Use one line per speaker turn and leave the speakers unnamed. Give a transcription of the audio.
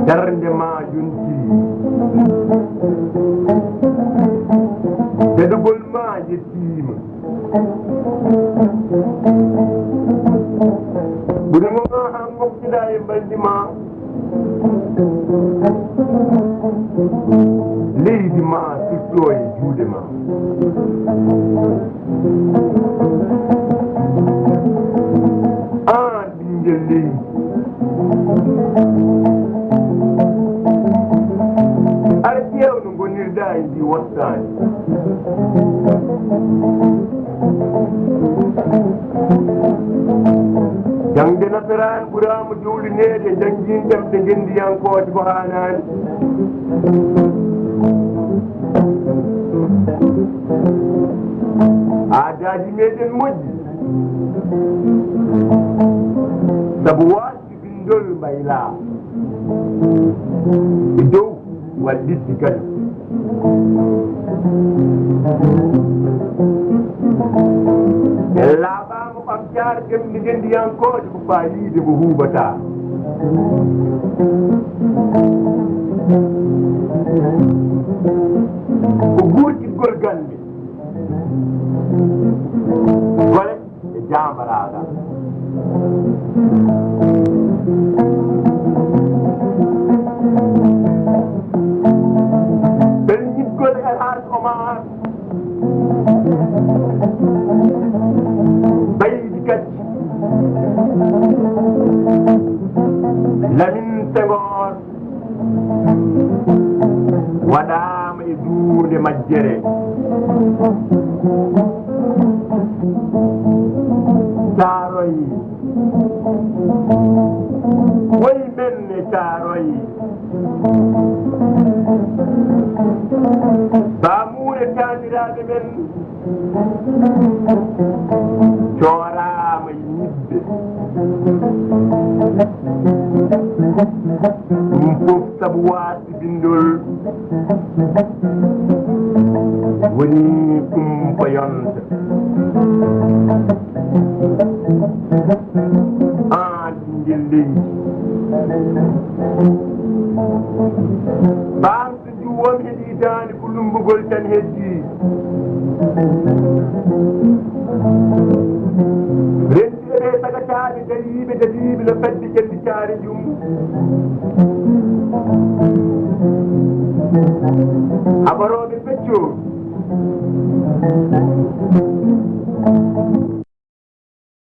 darnde ma yonti deɗugol ma yettima ɓurimo ha goptiɗa e baldi ma leydi ma sutto e juuɗe ma an ɓinguel leydi aɗa ƴeew no gonirɗa e ndi wottani jangde nasaraan ɓurama jowlinede janggin ɗemɗe gendiyankode ko hanani aadaji meɗen moƴƴi sabu wasde bindol mbayla e dow walliddi kadi e laaɓama ɓamtare gemɗe gendiyankode ko fayide mo huɓata ko gurtiggol gande gole e jamaraga ɓen ñiggol El Hadj Omar ɓaydi kadi Lamine Senghor waɗama e duurde majjere Taaroyi woyi men e Taaroyi Bamure taniraɓe men coorama e ñibbe ɗum fof sabu wasde bindol woni kumpa yonta an ɓinguel leydi bamto juwom heeɗitani ko lumbugol tan heddi rendiɓe ɓe sagataɓe dariɓe dadiɓe no fedde ƴelli caari jum haboroɓe peccor